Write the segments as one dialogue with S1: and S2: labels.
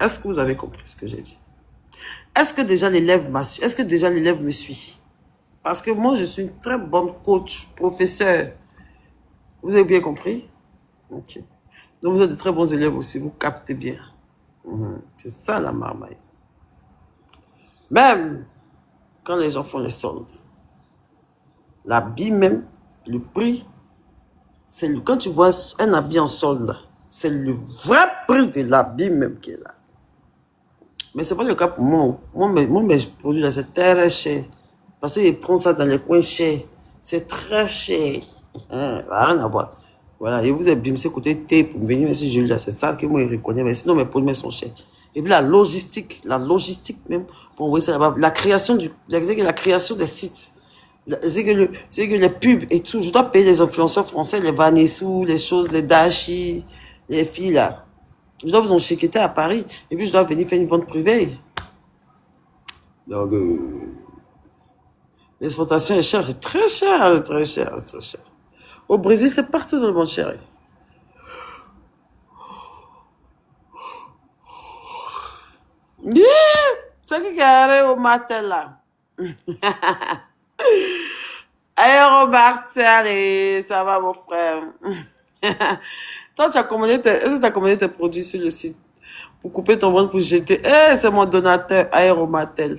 S1: Est-ce que vous avez compris ce que j'ai dit? Est-ce que déjà l'élève Est-ce que déjà l'élève me suit? Parce que moi, je suis une très bonne coach, professeur. Vous avez bien compris? Ok. Donc, vous êtes de très bons élèves aussi, vous captez bien. C'est ça la marmaille. Même quand les gens font les soldes, l'habit même, le prix, quand tu vois un habit en solde, c'est le vrai prix de l'habit même qui est là. Mais ce n'est pas le cas pour moi. Moi, mes produits là, c'est très cher. Parce qu'ils prennent ça dans les coins chers. C'est très cher. Ça n'a rien à voir. Voilà, et vous êtes bimsé côté T pour venir mais si je là, c'est ça que moi je reconnais. Mais sinon, mes produits sont chers. Et puis la logistique même, pour envoyer ça là-bas, la création des sites. C'est que les pubs et tout, je dois payer les influenceurs français, les Vanessou, les choses, les Dashi, les filles là. Je dois vous enchiqueter à Paris. Et puis, je dois venir faire une vente privée. Donc, l'exportation est chère. C'est très cher. C'est très cher. C'est très cher. Au Brésil, c'est partout dans le monde cher. Yeah! C'est qui est arrivé au matin là? Aéro Martel, ça va mon frère. Toi, tu as commandé tes produits sur le site pour couper ton ventre pour jeter. Eh, c'est mon donateur, Aéromatel.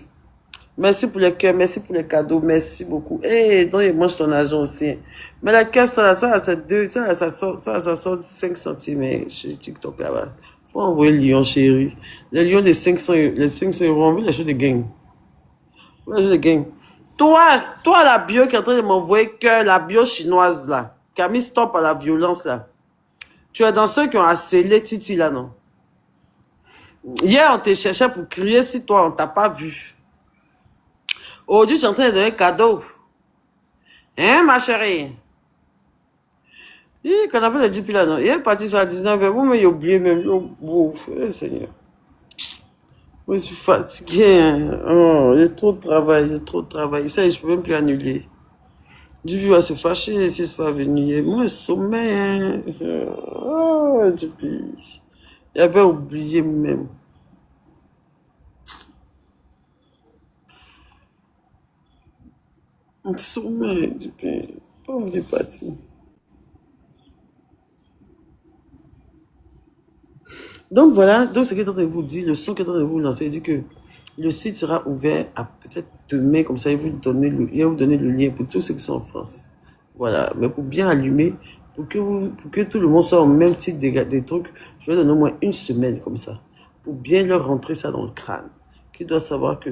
S1: Merci pour les cœurs, merci pour les cadeaux, merci beaucoup. Eh, donc il mange ton argent aussi. Mais la caisse, ça, c'est deux, ça sort 5 centimes sur TikTok là-bas. Faut envoyer le lion, chéri. Les lions de 500, les 500 euros, on veut les choses de gang. On veut les choses de gang. Toi, la bio qui est en train de m'envoyer que la bio chinoise là, qui a mis stop à la violence là. Tu es dans ceux qui ont accéléré Titi là, non? Hier, on te cherchait pour crier si toi, on t'a pas vu. Aujourd'hui, tu es en train de donner un cadeau. Hein, ma chérie? Qu'on appelle le DP là, non? Il est parti sur la 19h. Vous m'avez oublié même. Oh, Seigneur. Moi, je suis fatigué. Hein. Oh, j'ai trop de travail. Ça, je peux même plus annuler. DP va se fâcher si c'est pas venu. Moi, sommeil. Hein. Oh, DP. J'avais oublié même. Sommeil, DP. Pas envie de partir. Donc voilà, donc ce que est en train de vous dire, le son que est en train de vous lancer, il dit que le site sera ouvert à peut-être demain, comme ça, il va vous donner le lien pour tous ceux qui sont en France. Voilà, mais pour bien allumer, pour que tout le monde soit au même titre des trucs, je vais donner au moins une semaine comme ça, pour bien leur rentrer ça dans le crâne, qu'ils doivent savoir que,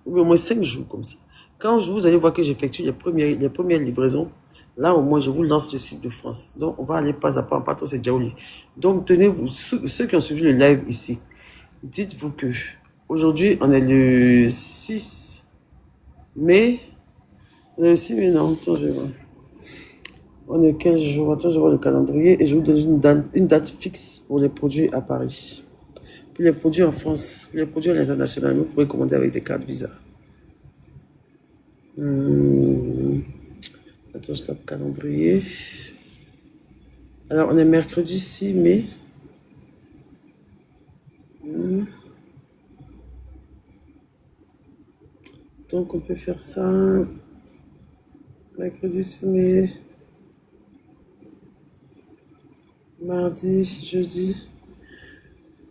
S1: ou au moins 5 jours comme ça. Quand vous allez voir que j'effectue les premières livraisons, là, au moins, je vous lance le site de France. Donc, on va aller pas à pas, en partant, c'est déjà oublié. Donc, tenez-vous, ceux qui ont suivi le live ici, dites-vous que aujourd'hui, on est le 6 mai. Le 6 mai, non, attends, je vais voir. On est 15 jours, attends, je vois le calendrier et je vous donne une date fixe pour les produits à Paris. Pour les produits en France, pour les produits à l'international, vous pouvez commander avec des cartes Visa. Attends, je tape calendrier. Alors, on est mercredi 6 mai. Donc, on peut faire ça mercredi 6 mai, mardi, jeudi,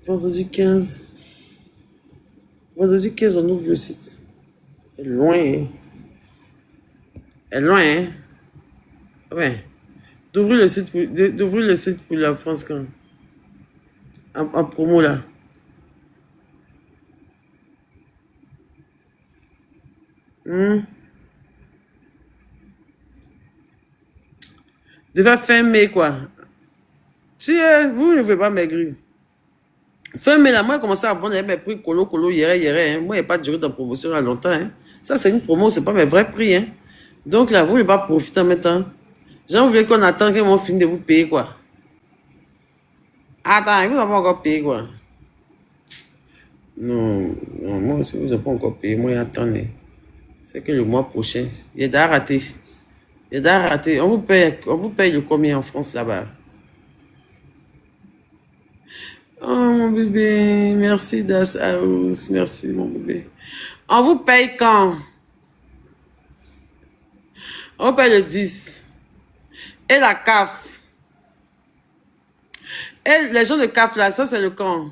S1: vendredi 15. Vendredi 15, on ouvre le site. C'est loin, hein? C'est loin, hein? Ouais. D'ouvrir le site pour la France quand? En promo, là. Déjà fin mai, quoi. Si vous ne pouvez pas maigrir. Fin mai, là, moi, j'ai commencé à vendre mes prix colo, hier. Hein. Moi, il n'y a pas duré de promotion à longtemps. Hein. Ça, c'est une promo, c'est pas mes vrais prix. Hein. Donc là, vous ne pouvez pas profiter en même temps. J'ai envie qu'on attend qu'ils vont finir de vous payer, quoi. Attends, ils vous ont pas encore payé, quoi. Non, moi aussi, vous n'avez pas encore payé. Moi, attendez. C'est que le mois prochain, il est raté. On vous paye le combien en France, là-bas? Oh, mon bébé. Merci, Das House. Merci, mon bébé. On vous paye quand? On paye le 10. Et la CAF. Et les gens de CAF, là, ça, c'est le quand?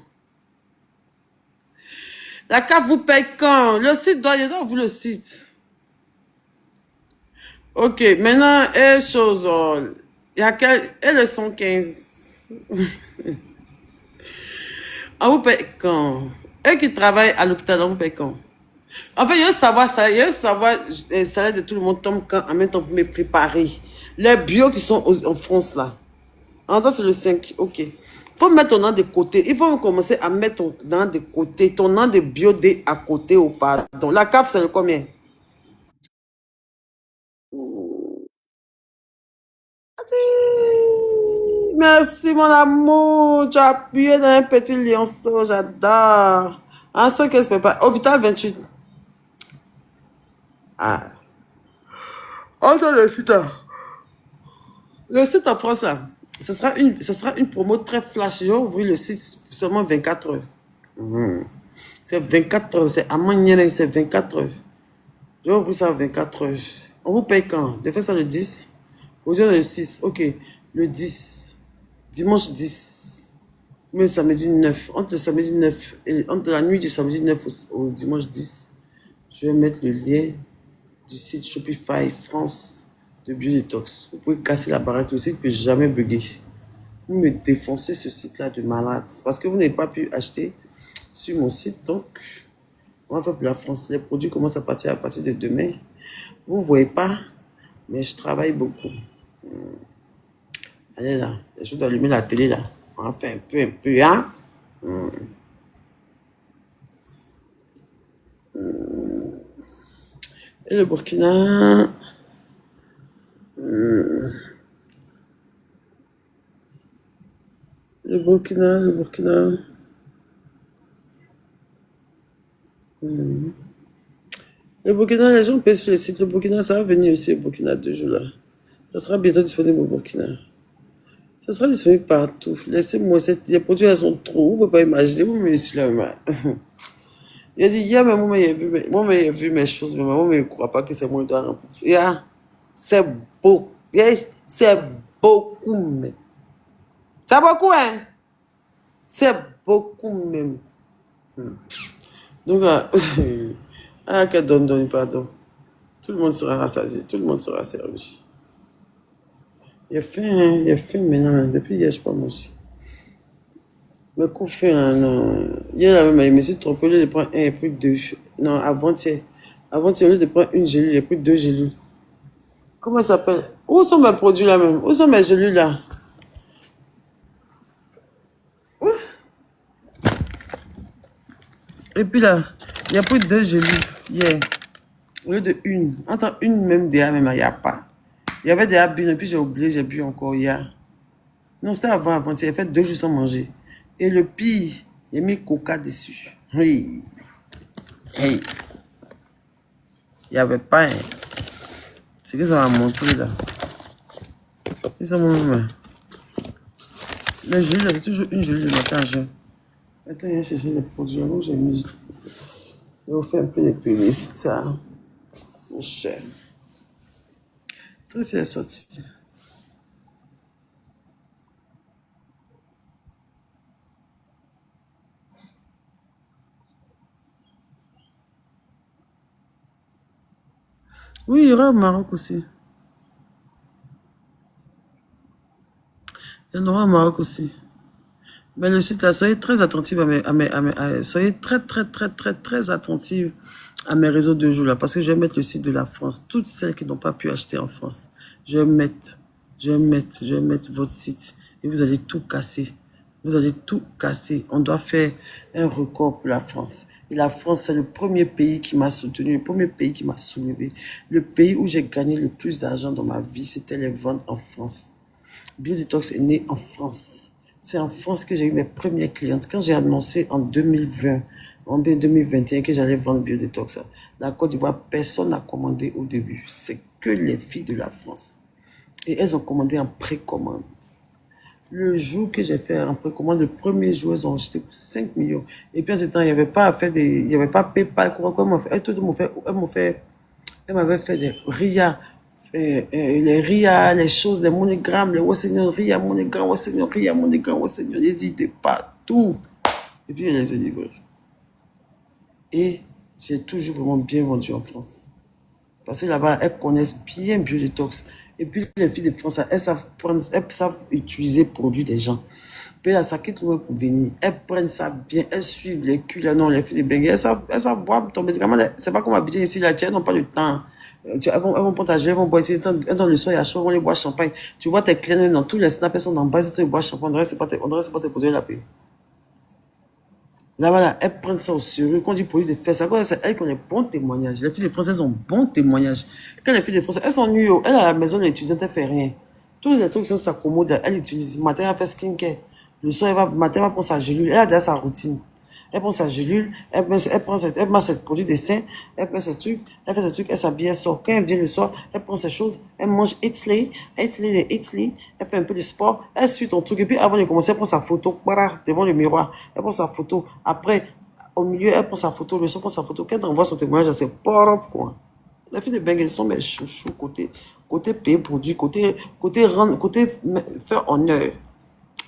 S1: La CAF vous paye quand? Le site doit vous le site. Ok, maintenant, et chose, il y a quel, et le 115. On vous paye quand? Eux qui travaillent à l'hôpital, on vous paye quand? En fait, il y a savoir ça, il y a savoir les salaires de tout le monde tombe quand en même temps vous me préparez. Les bio qui sont en France là. En temps, c'est le 5, ok. Il faut mettre ton nom de côté. Il faut commencer à mettre ton nom de côté. Ton nom de bio à côté ou pas. Donc, la CAF, c'est le combien? Merci, mon amour. Tu as appuyé dans un petit lionceau. J'adore. En 5, qu'est-ce que je peux pas? Hôpital 28. Ah. Oh, dans le site là. Le site en France là. Ce sera une promo très flash. Je vais ouvrir le site seulement 24 heures. C'est 24 heures. C'est à Manière, c'est 24 heures. Je vais ouvrir ça à 24 heures. On vous paye quand? De faire ça le 10. Aujourd'hui, le 6. Ok. Le 10. Dimanche 10. Mais samedi 9. Entre le samedi 9 et entre la nuit du samedi 9 au dimanche 10, je vais mettre le lien du site Shopify France de Biodetox. Vous pouvez casser la baraque. Le site ne peut jamais bugger. Vous me défoncez ce site-là de malade. C'est parce que vous n'avez pas pu acheter sur mon site. Donc, on va faire pour la France. Les produits commencent à partir de demain. Vous ne voyez pas, mais je travaille beaucoup. Allez là, je dois allumer la télé là. On va faire un peu, hein. Et le Burkina. Le Burkina. Le Burkina, les gens payent sur le site. Le Burkina, ça va venir aussi au Burkina 2 jours là. Ça sera bientôt disponible au Burkina. Ça sera disponible partout. Laissez-moi, les produits, elles sont trop. Vous ne pouvez pas imaginer. Vous me laissez la main. Il a dit, hier, mais moi, j'ai vu mes choses, mais moi, je ne crois pas que c'est moi qui dois remplir. Yeah. C'est beau. Yeah. C'est beaucoup même. C'est beaucoup, hein? C'est beaucoup même. Donc, ah, que donne, pardon. Tout le monde sera rassasié, tout le monde sera servi. Il a faim, hein? Il a faim maintenant. Depuis hier, je n'ai pas mangé. Mais qu'on fait, hein, non. Hier, là, même, je me suis trompé, au lieu de prendre un, j'ai pris 2. Non, avant-hier. Avant-hier, au lieu de prendre une gélule, j'ai pris 2 gélules. Comment ça s'appelle? Où sont mes produits là même? Où sont mes gélules là? Et puis là, il y a plus de 2 gélules hier. Au lieu de une. Entre une même déjà, même, il n'y a pas. Il y avait déjà bu, et puis j'ai oublié, j'ai bu encore hier. Non, c'était avant-hier. J'ai fait 2 jours sans manger. Et le pire, j'ai mis coca dessus. Oui. Hey. Il n'y avait pas. Hein. C'est que ça m'a montré là. Ils sont mon main. Les gélules, c'est toujours une gélule le matin à jeun. Attends, il y a cherché les produits. Donc j'ai mis. Je vais vous faire un peu de publicité, ça. Mon cher. Très c'est sorti. Oui, il y aura au Maroc aussi. Il y en aura au Maroc aussi. Mais le site là, soyez très attentifs soyez très attentifs à mes réseaux de jour là, parce que je vais mettre le site de la France. Toutes celles qui n'ont pas pu acheter en France, je vais mettre votre site et vous allez tout casser. Vous allez tout casser. On doit faire un record pour la France. Et la France, c'est le premier pays qui m'a soutenu, le premier pays qui m'a soulevé. Le pays où j'ai gagné le plus d'argent dans ma vie, c'était les ventes en France. Biodetox est né en France. C'est en France que j'ai eu mes premières clientes. Quand j'ai annoncé en 2020, en 2021 que j'allais vendre Biodetox, la Côte d'Ivoire, personne n'a commandé au début. C'est que les filles de la France. Et elles ont commandé en précommande. Le jour que j'ai fait un précommande, le premier jour, ils ont acheté pour 5 millions. Et puis, à ce temps, il n'y avait pas à faire des, il n'y avait pas PayPal, quoi, elle m'avait fait des RIA, les RIA, les choses, les monogrammes, les Seigneur, RIA, monogramme, Seigneur, RIA, monogramme, Seigneur, les idées partout. Et puis, elle les a livrés. Et j'ai toujours vraiment bien vendu en France. Parce que là-bas, elles connaissent bien Biodetox. Et puis, les filles de France, elles savent utiliser le produit des gens. Puis là, ça quitte loin pour venir. Elles prennent ça bien, elles suivent les culs, là, non, les filles de Bengue. Elles savent boire ton médicament. C'est pas comme habitué ici, là, elles n'ont pas le temps. Elles vont prendre ta gelée, elles vont boire ici. Dans le soir, il y a chaud, elles vont aller boire champagne. Tu vois tes clients dans tous les snaps, elles sont en bas, ils boivent champagne. On dirait que c'est pas tes produits la paix. Là, voilà, elles prennent ça au sérieux. Quand on dit produit de fesses, c'est elles qui ont les bons témoignages. Les filles de France, elles ont bons témoignages. Quand les filles de France, elles sont nues, elles à la maison, l'étudiante, elle fait rien. Tous les trucs sont s'accommodent, elle utilise. Matin, elle fait skincare. Le soir, matin, elle prend sa gelule. Elle a déjà sa routine. Elle prend sa gelule, elle met ses produits de sein, elle met ses trucs, elle fait ses trucs, elle s'habille, elle sort. Quand elle vient le soir, elle prend ses choses, elle mange Italy, elle fait un peu de sport, elle suit ton truc. Et puis avant de commencer, elle prend sa photo, voilà, devant le miroir, elle prend sa photo. Après, au milieu, elle prend sa photo, le soir, prend sa photo. Quand elle envoie son témoignage, c'est propre, quoi. Les filles de Bengue sont mes chouchous, côté payer produit, côté faire honneur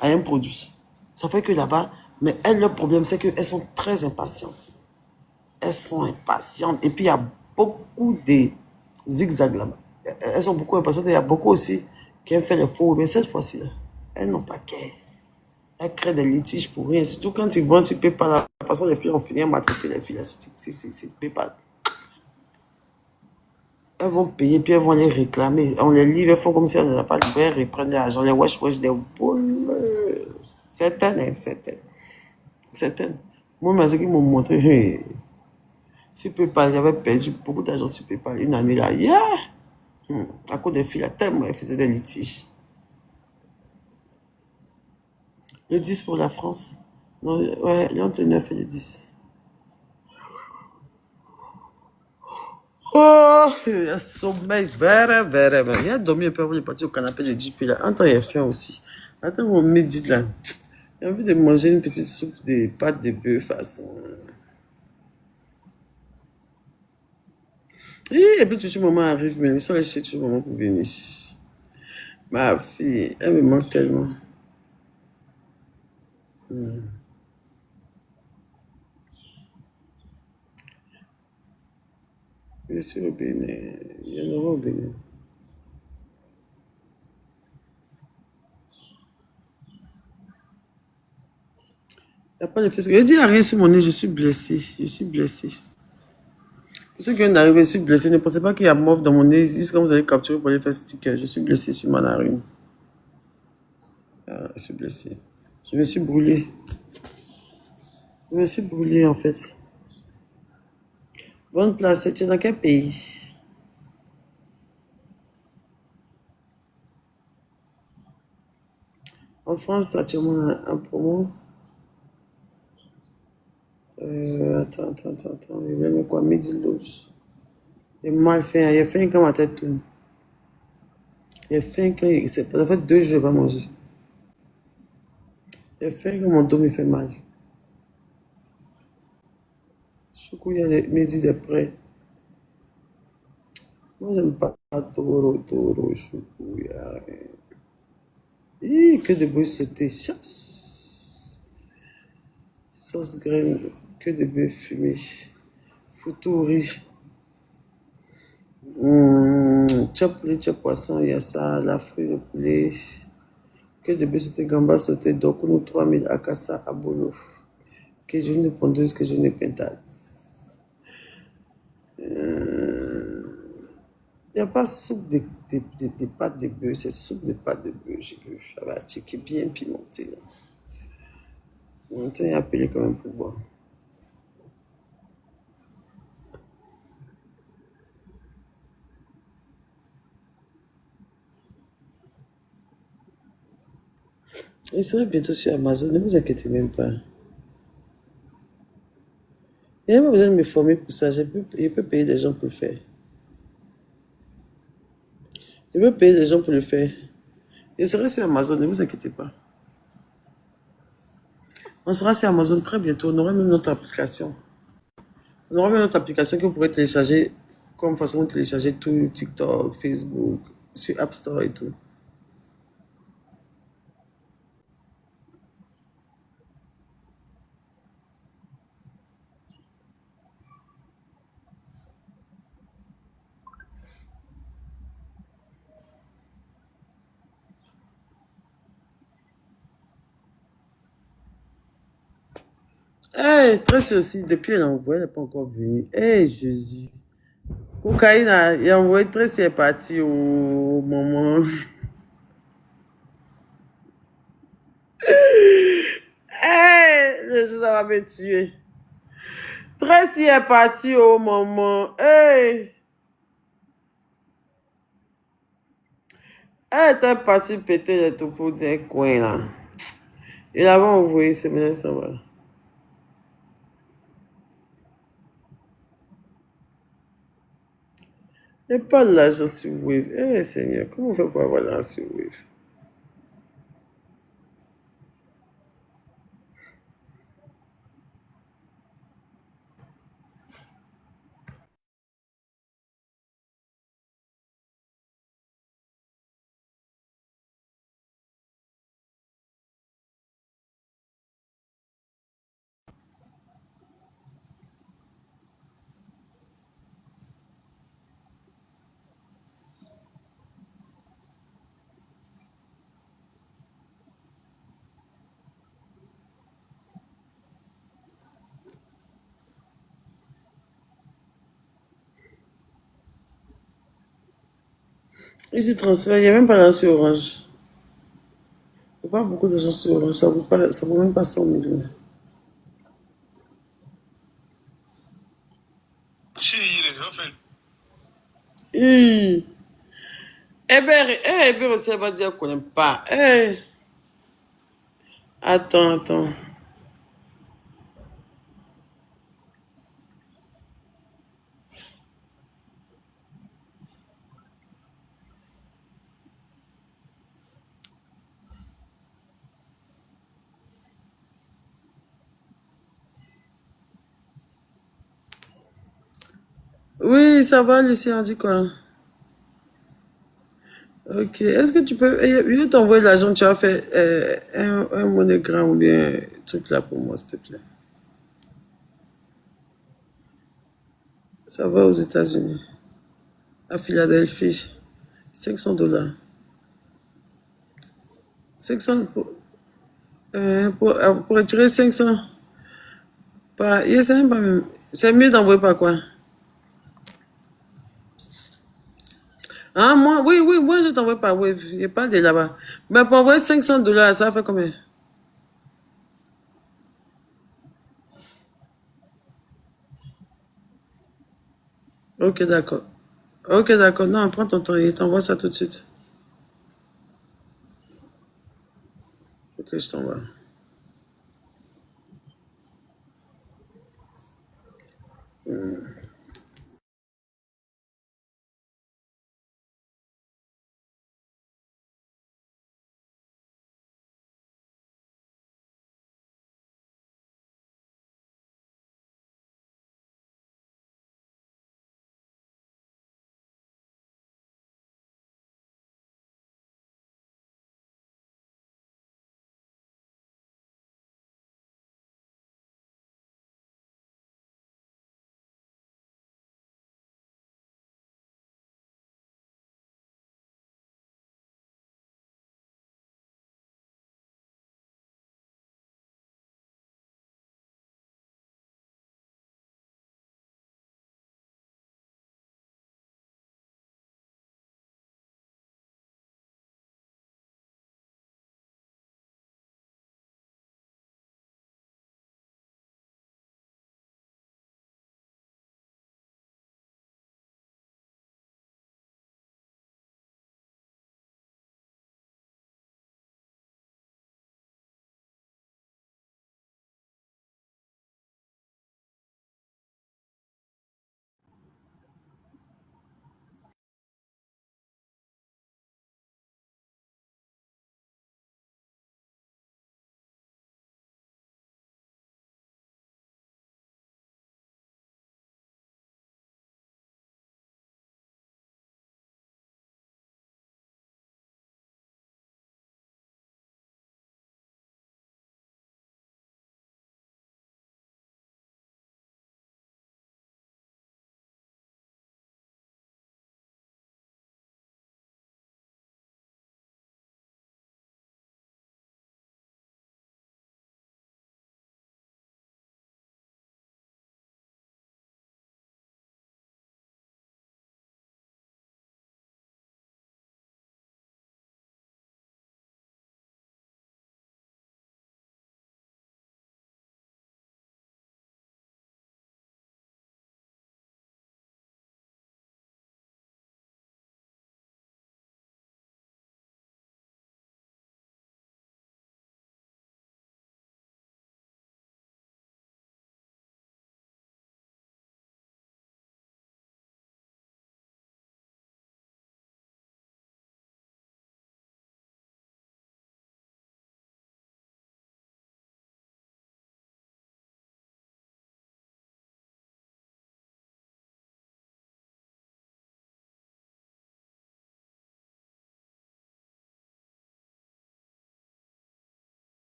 S1: à un produit. Ça fait que là-bas, mais elles, leur problème, c'est qu'elles sont très impatientes. Elles sont impatientes. Et puis, il y a beaucoup de zigzags là-bas. Elles sont beaucoup impatientes. Il y a beaucoup aussi qui aiment faire les faux. Mais cette fois-ci, là, elles n'ont pas qu'elles. Elles créent des litiges pour rien. Surtout quand ils vont, ils ne paient pas. La façon les filles ont fini à maltraiter les filles. C'est paient pas. Elles vont payer, puis elles vont les réclamer. On les livre, elles font comme si elles n'avaient pas livré, elles reprennent l'argent. Les wesh des voleurs. Certaines. Certaines. Moi, ce qu'ils m'ont montré, sur PayPal, j'avais perdu beaucoup d'argent sur PayPal. Une année là, yeah! À cause des filles, là, tellement elles faisaient des litiges. Le 10 pour la France. Non, ouais, entre le 9 et le 10. Oh, il y a sommeil, verre. Il y a dormi un peu avant de partir au canapé de JP là. Attends, il y a faim aussi. Attends, mon midi là. J'ai envie de manger une petite soupe de pâtes de bœuf façon. Et puis, tout le moment arrive, mais ça va chercher tout le moment pour venir. Ma fille, elle me manque tellement. Je suis au Bénin. Il y en aura au Bénin. Il n'y a pas de fesse. Je dis à rien sur mon nez, je suis blessé. Je suis blessé. Pour ceux qui viennent d'arriver, je suis blessé. Ne pensez pas qu'il y a mauve dans mon nez. Juste quand vous allez capturer pour aller faire sticker. Je suis blessé sur ma narine. Ah, je suis blessé. Je me suis brûlé. Je me suis brûlé en fait. Bonne place. Tu es dans quel pays? En France, actuellement, un promo. Attends. Il va mettre quoi? Midi Lodge. Il m'a fait. Il a fait quand ma tête tourne. Il a fait quand. Ça fait 2 jours que je n'ai pas mangé. Il a fait quand mon dos me fait mal. Surtout, il y a les midi de près. Moi, j'aime pas toro, choukou. Que de bœuf sauté. Sauce graine, que de bœuf fumé. Foutou riche. Chop poulet, chop poisson, il y a ça, la fruit de poulet. Que de bœuf sauté, gamba sauté, dokounou 3000, akassa, abolo. Que je ne pondeuse, que je ne pentade. Il n'y a pas soupe de pâtes de bœuf, c'est soupe de pâtes de bœuf, j'ai vu. Ça va checker bien pimenté. Là. On t'a appelé quand même pour voir. Il serait bientôt sur Amazon, ne vous inquiétez même pas. Il n'y a pas besoin de me former pour ça, je peux payer des gens pour le faire. Je peux payer des gens pour le faire. Il serait sur Amazon, ne vous inquiétez pas. On sera sur Amazon très bientôt. On aura même notre application. On aura même notre application que vous pourrez télécharger comme façon de télécharger tout TikTok, Facebook, sur App Store et tout. Eh, Tracy aussi, depuis elle a envoyé, elle n'est pas encore venue. Eh, Jésus. Cocaïne, il a envoyé Tracy est parti au moment. Eh, Jésus, ça va me tuer. Tracy est parti au moment. Eh, elle était partie péter les topos des coins là. Il avait envoyé, c'est maintenant ça va. Il n'y a pas l'argent sur Wave. Eh, Seigneur, comment on fait pour avoir l'argent sur Wave? Ici, transfert, il n'y a même pas l'argent sur Orange. Il n'y a pas beaucoup d'argent sur Orange. Ça vaut même pas 100 millions. Eh, Hébert aussi, elle va dire qu'on n'aime pas. Eh, attends. Oui, ça va, Lucie, on dit quoi? Ok, est-ce que tu peux... Je vais t'envoyer l'argent, tu as fait un monogramme ou bien un truc là pour moi, s'il te plaît. Ça va aux États-Unis, à Philadelphie. 500 $. 500 pour retirer 500. Pas, c'est même pas même. C'est mieux d'envoyer par quoi? Ah, moi, oui, moi je t'envoie par Wave. Je parle de là-bas. Mais pour envoyer 500 $, ça fait combien? Ok, d'accord. Ok, d'accord. Non, prends ton temps et t'envoie ça tout de suite. Ok, je t'envoie.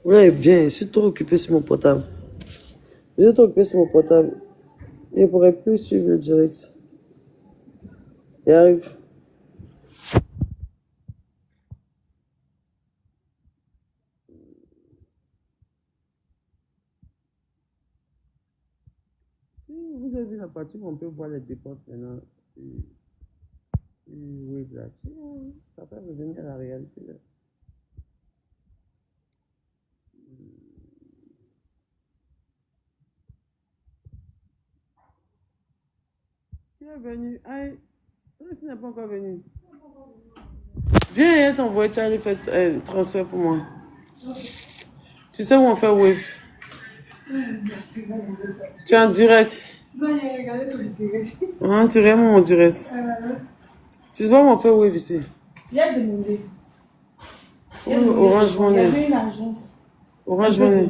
S1: Ouais, viens, je suis trop occupé sur mon portable. Je suis trop occupé sur mon portable. Je ne pourrais plus suivre le direct. Il arrive. Vous avez vu la partie où on peut voir les dépenses maintenant. Oui, là. Ça peut revenir à la réalité. Là. Qui est venu? Aïe, Chris n'est pas encore venu. Viens, t'envoyer, tu as allé faire un transfert pour moi. Tu sais où on fait Wave? Tu es en direct. Non, j'ai regardé ton direct. Ah, tu regardes mon direct. Tu sais pas où on fait Wave ici? Il a demandé. Oui, Orange Money. Il y avait une agence. Orange Money.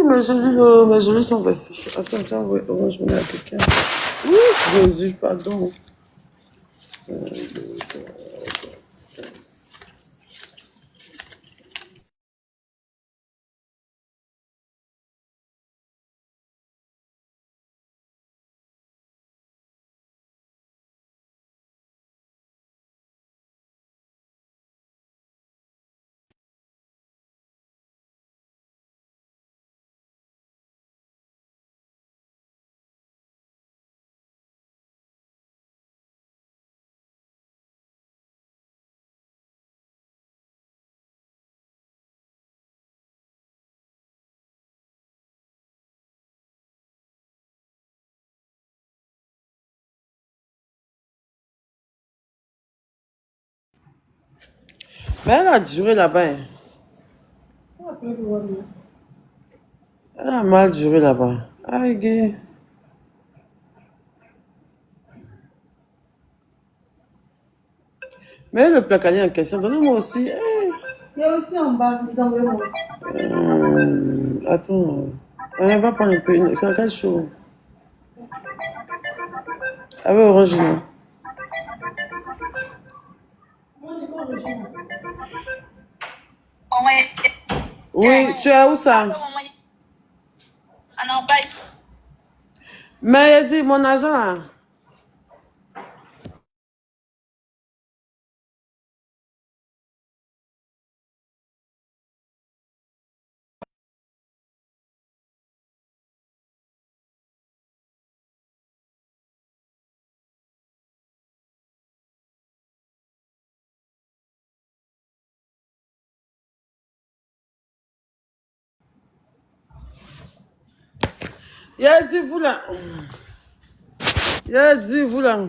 S1: Mes jolis sont passés. Attends, tiens, Orange Money à quelqu'un. Jésus, pardon. Mais elle a duré là-bas. Hein. Elle a mal duré là-bas. Aïe, gay. Mais le placalier en question, donnez-moi aussi. Il y a aussi en bas, moi attends. On va prendre un peu. C'est encore chaud. Avec original. Oui, tu es où ça? Mais elle dit mon agent là. Il a dit vous là. Il a dit vous là.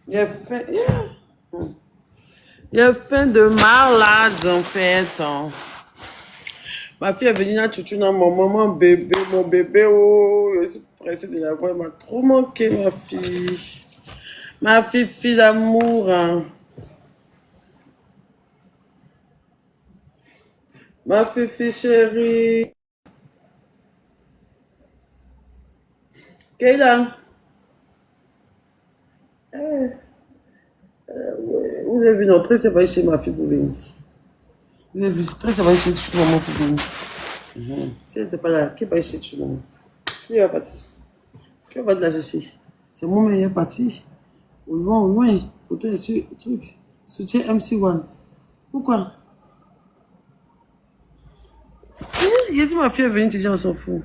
S1: Il a fait. Il a fait de malade en fait. Ma fille est venue là, chouchou dans mon maman bébé, mon bébé. Oh, je suis pressée de la voir. Elle m'a trop manqué, ma fille. Ma fille d'amour. Hein. Ma fille chérie. Kayla. Ouais. Vous avez vu, non, très c'est pas chez ma fille pour venir. Vous avez vu, très c'est pas chez tout maman pour venir. Si elle n'était pas là, qui va chez tout maman? Qui va partir? Qui va la chercher? C'est mon meilleur parti. Au loin, au loin. Pour toi, ce truc. Soutien MC1. Pourquoi? Il a dit ma fille est venue te dire, on s'en fout.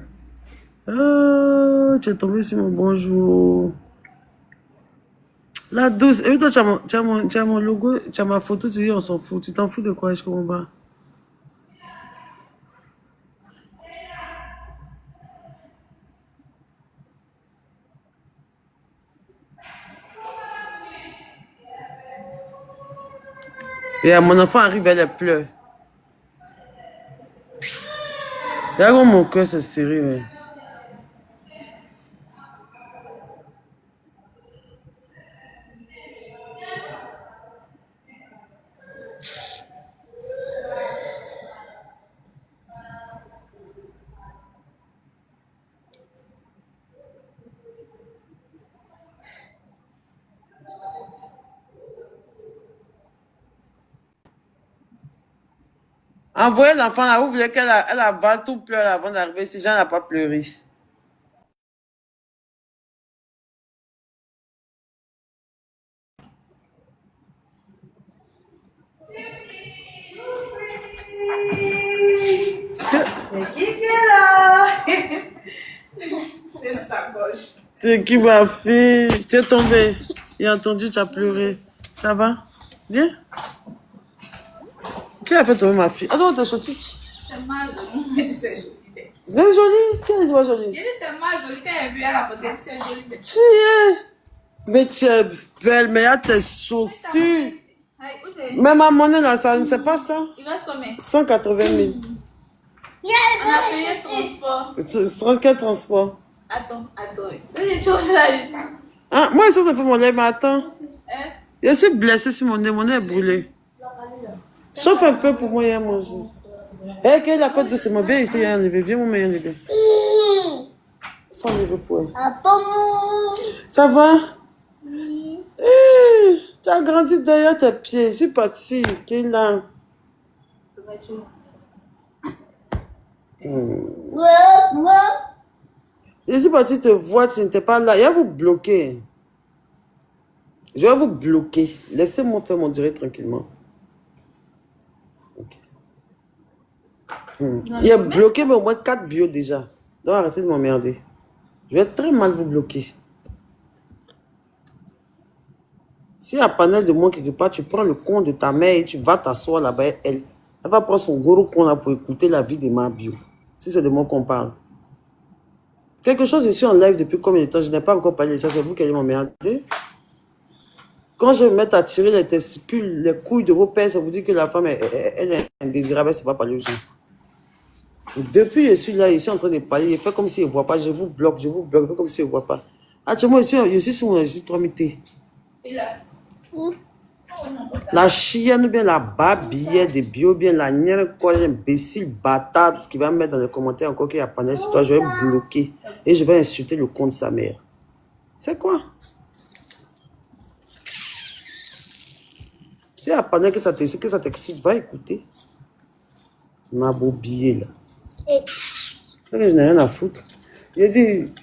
S1: Tu es tombé sur mon bonjour. La douce. Et toi, tu as mon logo, tu as ma photo, tu dis, on s'en fout. Tu t'en fous de quoi? Je comprends pas. Et mon enfant arrive, elle pleure. Regarde comment mon cœur s'est serré. Ouais. Envoyez l'enfant là, vous voulez elle avale tout pleure avant d'arriver. Si Jean n'a pas pleuré.
S2: C'est qui est là? C'est sa gauche.
S1: C'est qui ma fille? Tu es tombée. Il a entendu, tu as pleuré. Ça va? Viens. Qui a fait tomber ma fille? Attends, tes chaussures.
S2: C'est mal. Il dit c'est joli.
S1: C'est joli. Qui est joli?
S2: Il dit c'est mal joli. Quand elle a vu à la beauté, c'est joli.
S1: Tiens. Mais tu es belle, mais il y a tes chaussures. Mais ma monnaie là, ça ne sait pas ça.
S2: Il reste combien?
S1: 180 000.
S2: On a payé le transport.
S1: Quel transport?
S2: Attends. Il est là.
S1: Ah, moi, ils ont fait mon lait, mais attends.
S2: Hein?
S1: Je suis blessée sur mon nez est brûlé. Chauffe un peu pour moi, il y a mangé. Eh, qu'elle a fait doucement. Viens ici, il y a enlevé. Viens, mon meilleur enlevé. Faut enlever pour elle. Ça va? Oui. Tu as grandi derrière tes pieds. Je suis partie. Qu'il a. Je suis partie te voir, tu n'étais pas là. Il va vous bloquer. Je vais vous bloquer. Laissez-moi faire mon durée tranquillement. Okay. Il est bloqué, mais au moins 4 bios déjà. Donc arrêtez de m'emmerder. Je vais très mal vous bloquer. Si y a un panel de moi quelque part, tu prends le compte de ta mère et tu vas t'asseoir là-bas. Elle va prendre son gros compte là pour écouter la vie de ma bio. Si c'est de moi qu'on parle. Quelque chose, je suis en live depuis combien de temps? Je n'ai pas encore parlé de ça. C'est vous qui allez m'emmerder. Quand je vais me mettre à tirer les testicules, les couilles de vos pères, ça vous dit que la femme, elle est indésirable, elle ne sait pas parler aux gens. Depuis, je suis là, je suis en train de parler, je fais comme si je ne vois pas, je vous bloque, je fais comme si je ne vois pas. Actuellement, je suis sur mon registre 3
S2: Et là?
S1: La chienne ou bien la babillette de bio, bien la nienne, quoi, imbécile, bâtard, ce qui va me mettre dans les commentaires encore qu'il y a pas sur toi, je vais me bloquer et je vais insulter le compte de sa mère. C'est quoi? Si il y a pas que ça t'excite, va écouter. Ma beau billet là. Je n'ai rien à foutre. J'ai dit,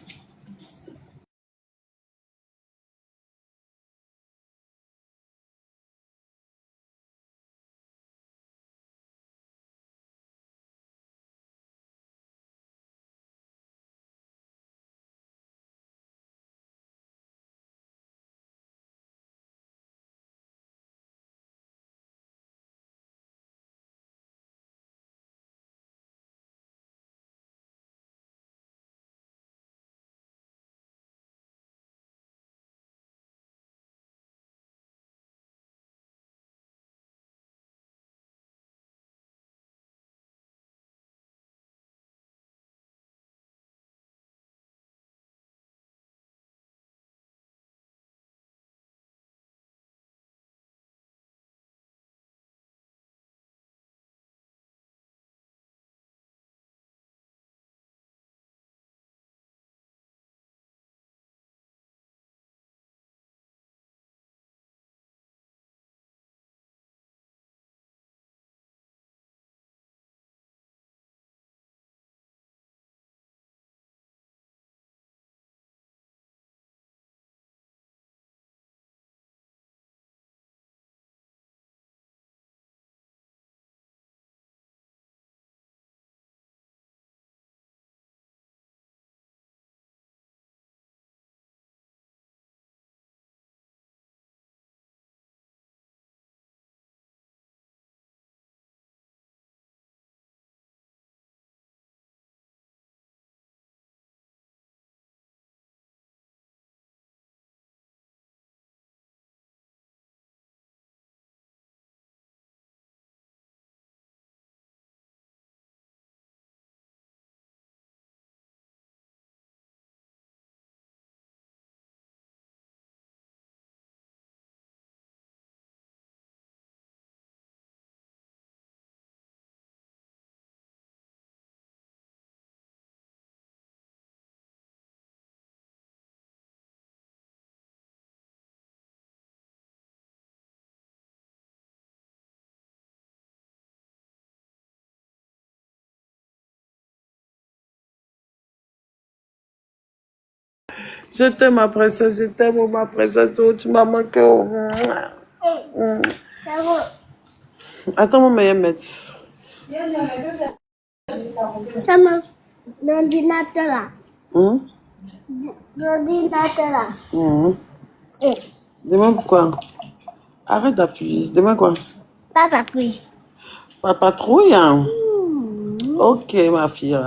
S1: Je t'aime, ma princesse, je t'aime, ma princesse. Oh, tu m'as manqué. Oh.
S3: C'est bon.
S1: Attends, mon meilleur maître.
S3: C'est l'ordinateur là. L'ordinateur là. Et
S1: Demain, pourquoi? Arrête d'appuyer. Demain, quoi?
S3: papa puis.
S1: Pas patrouille, hein? Ok, ma fille.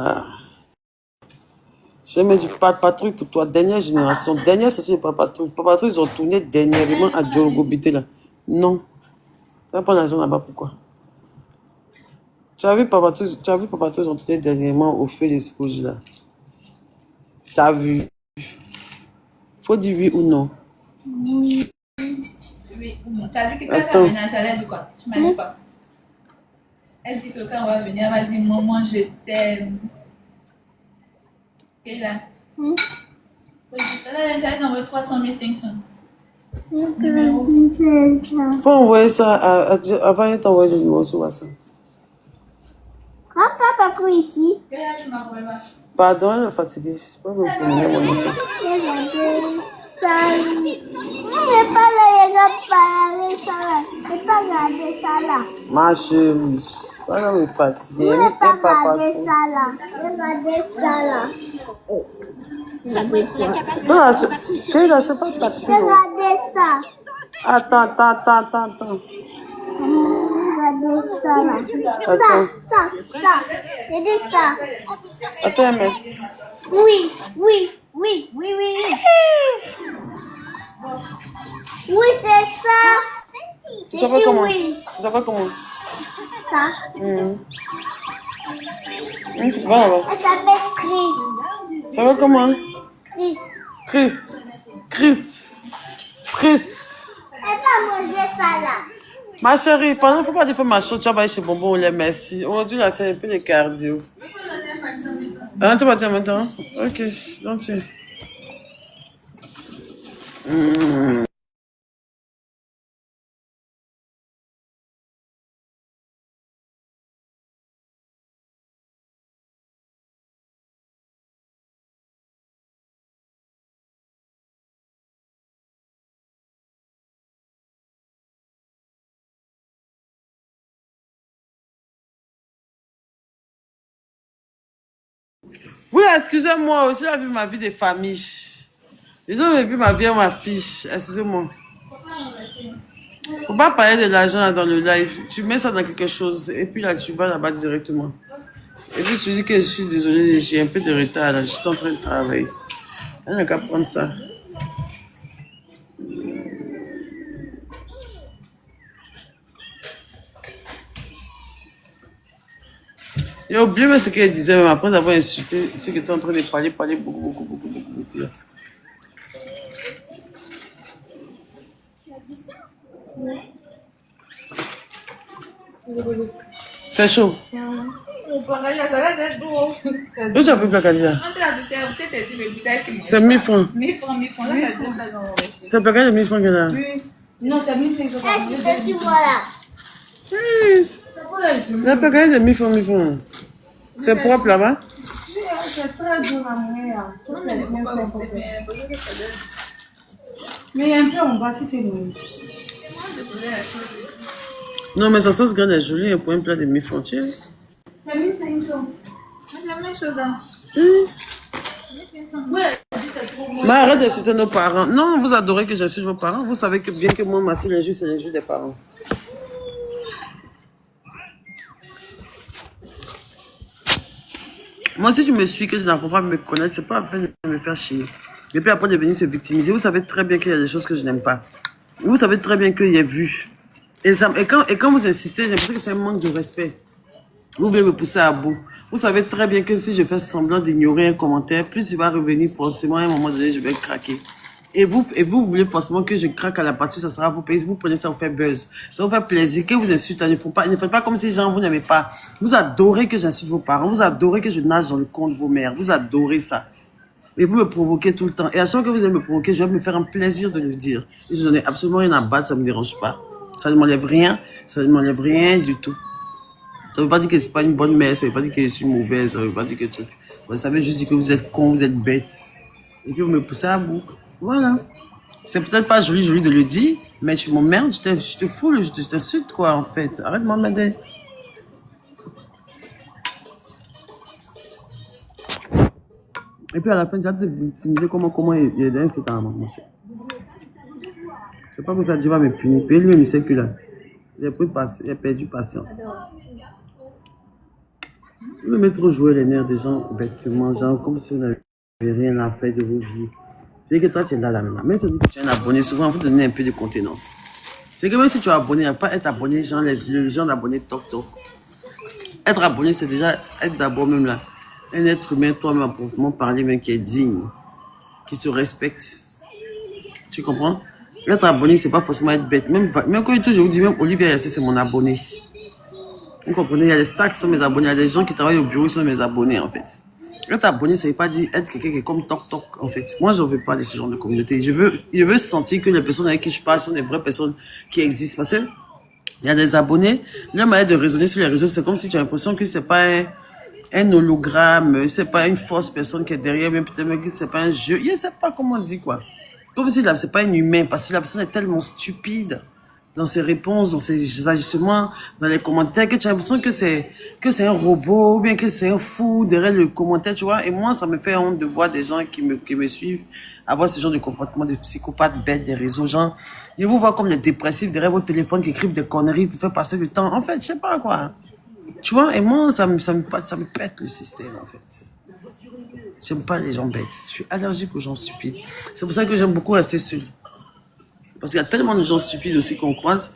S1: Je vais mettre du patrouille pour toi. Dernière génération. Dernière sortie de patrouille. Patrouille, ils ont tourné dernièrement à Djorgobité, là. Non. Ça va prendre l'argent là-bas, pourquoi? Tu as vu patrouille, ils ont tourné dernièrement au feu des Spouges, là. Tu as vu? Faut dire oui ou non.
S3: Oui.
S2: Oui, ou non. Tu as dit que quand
S1: Attends.
S2: tu vas venir, elle a dit quoi? Tu m'as dit quoi? Elle dit que quand on va venir, elle va dire maman, je t'aime. Et là? Elle a envoyé 300 500.
S1: Faut envoyer ça avant de t'envoyer le numéro sur WhatsApp.
S3: Quand papa puis ici.
S2: Et là, tu m'as envoyé pas.
S1: Pardon, elle est fatiguée. Je sais pas me promener, mon enfant.
S3: Regardez ça. Il n'est pas là, il n'a pas regardé ça là. Il n'est pas regardé ça là.
S1: Ma chérie. Voilà, elle est fatiguée.
S3: Il
S1: Elle
S3: n'est
S1: est
S3: pas
S1: pas
S3: regardé
S1: partout.
S3: ça là. Regardez ça là.
S4: Ça doit être la capacité
S1: Ça, là,
S4: de
S1: c'est
S4: patrouille sur
S1: Kayla, c'est pas tactile.
S3: Regardez ça.
S1: Attends.
S3: Regardez ça là.
S1: Attends.
S3: Ça. J'ai dit ça.
S1: Attends, mais.
S3: Oui. Oui, c'est ça.
S1: Tu
S3: J'ai
S1: s'appelles
S3: dit
S1: comment?
S3: oui.
S1: Tu s'appelles comment?
S3: Ça.
S1: Va là-bas.
S3: Elle s'appelle Chris.
S1: Ça va comment?
S3: Chris.
S1: Christ.
S3: Elle va manger ça là.
S1: Ma chérie, pendant faut pas dire ma chose, tu vas aller chez Bonbon au lait, merci. Aujourd'hui, là, c'est un peu de cardio. Ah, tu vas dire maintenant? Ok, donc tiens. Oui, excusez-moi, aussi, j'ai vu ma vie de famille. Ils ont vu ma vie à ma fiche. Excusez-moi. Faut pas parler de l'argent là dans le live. Tu mets ça dans quelque chose et puis là, tu vas là-bas directement. Et puis tu dis que je suis désolée, j'ai un peu de retard là. Je suis en train de travailler. On n'a qu'à prendre ça. J'ai oublié même ce qu'elle disait, même après avoir insulté ceux qui étaient en train de parler beaucoup. Là. C'est chaud. Où tu as pris Placadia? C'est 1000 francs.
S2: 1000 francs. Là, t'as deux blagues en reçu.
S1: C'est Placadia de 1000 francs qu'elle a.
S5: Non, c'est 1500.
S3: Eh, tu vois là.
S1: La Placadia de 1000 francs. C'est propre là-bas?
S5: C'est très bon à moi.
S2: Non, mais ne pas mais peut-être que ça donne.
S5: Mais un peu en bas, si tu veux.
S2: Moi, je voulais la chose.
S1: Non, mais sa sauce grande est jolie pour un plat de 1000 francs. Tu sais.
S5: C'est 1500.
S2: Mais c'est la même chose, hein. 1500.
S5: Ouais, c'est trop bon.
S1: Mais arrête d'insulter nos parents. Non, vous adorez que j'insulte vos parents. Vous savez que bien que moi, ma seule injure, c'est l'injure des parents. Moi, si tu me suis, que je n'apprends pas à me connaître, c'est pas la peine de me faire chier. Et puis après de venir se victimiser, vous savez très bien qu'il y a des choses que je n'aime pas. Vous savez très bien qu'il y a vu. Et quand vous insistez, j'ai l'impression que c'est un manque de respect. Vous voulez me pousser à bout. Vous savez très bien que si je fais semblant d'ignorer un commentaire, plus il va revenir forcément à un moment donné, je vais craquer. Et vous voulez forcément que je craque à la partie, ça sera vous payer. Vous prenez ça, vous fait buzz. Ça vous fait plaisir. Que vous insultez, ne faites pas comme si gens vous n'aimez pas. Vous adorez que j'insulte vos parents. Vous adorez que je nage dans le compte de vos mères. Vous adorez ça. Et vous me provoquez tout le temps. Et à chaque fois que vous allez me provoquer, je vais me faire un plaisir de le dire. Et je n'en ai absolument rien à battre, ça ne me dérange pas. Ça ne m'enlève rien. Ça ne m'enlève rien du tout. Ça ne veut pas dire que c'est pas une bonne mère, ça ne veut pas dire que je suis mauvaise, ça ne veut pas dire que truc. Ça veut juste dire que vous êtes con, vous êtes bête. Et puis vous me poussez à bout. Voilà. C'est peut-être pas joli de le dire, mais tu m'emmerdes, je te fous, je t'insulte, quoi, en fait. Arrête de m'emmerder. Et puis à la fin, tu vas te victimiser comment il est dans ce temps, mon cher. C'est pas que ça, tu vas me punir. Puis lui, il sait que là, il a perdu patience. Il veut trop jouer les nerfs des gens bêtement, genre comme si vous n'avez rien à faire de vos vies. C'est que toi, tu es là maintenant. Même si tu es un abonné, souvent, il faut donner un peu de contenance. C'est que même si tu es abonné, il n'y a pas être abonné, genre les gens d'abonnés toc. Être abonné, c'est déjà être d'abord même là. Un être humain, toi-même, à proprement parler, même qui est digne, qui se respecte. Tu comprends? Être abonné, c'est pas forcément être bête. Même quand je vous dis, même Olivier Yassé, c'est mon abonné. Vous comprenez? Il y a des stars qui sont mes abonnés, il y a des gens qui travaillent au bureau qui sont mes abonnés, en fait. Être abonné, ça ne veut pas dire être quelqu'un qui est comme toc, en fait. Moi, je ne veux pas de ce genre de communauté. Je veux sentir que les personnes avec qui je parle sont des vraies personnes qui existent. Parce que il y a des abonnés, leur manière de raisonner sur les réseaux, c'est comme si tu as l'impression que c'est pas un hologramme, c'est pas une fausse personne qui est derrière, même peut-être même que c'est pas un jeu. Je ne sais pas comment on dit, quoi. Comme si là, c'est pas un humain, parce que la personne est tellement stupide dans ses réponses, dans ses agissements, dans les commentaires, que tu as l'impression que c'est un robot, ou bien que c'est un fou derrière le commentaire, tu vois. Et moi, ça me fait honte de voir des gens qui me suivent avoir ce genre de comportement de psychopathes bêtes des réseaux, genre. Ils vous voient comme des dépressifs derrière votre téléphone qui écrivent des conneries pour faire passer le temps. En fait, je sais pas quoi. Tu vois, et moi, ça me pète le système, en fait. J'aime pas les gens bêtes. Je suis allergique aux gens stupides. C'est pour ça que j'aime beaucoup rester seul. Parce qu'il y a tellement de gens stupides aussi qu'on croise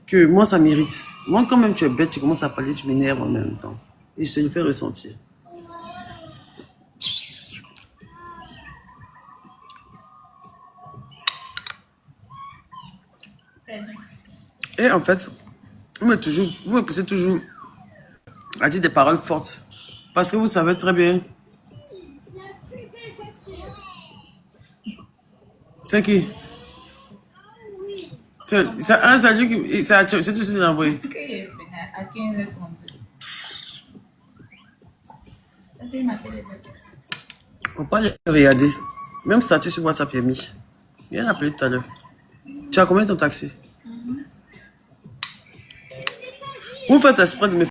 S1: que moi, ça m'irrite. Moi, quand même tu es bête, tu commences à parler, tu m'énerves en même temps. Et je te le fais ressentir. Et en fait, vous me poussez toujours à dire des paroles fortes. Parce que vous savez très bien. C'est qui? C'est un salut qui. C'est tout ce que j'ai envoyé.
S2: À 15h32. Ça, c'est ma téléphone.
S1: On peut aller regarder. Même statut sur WhatsApp, il est mis. Viens appeler tout à l'heure. Tu as combien ton taxi? Vous faites exprès de me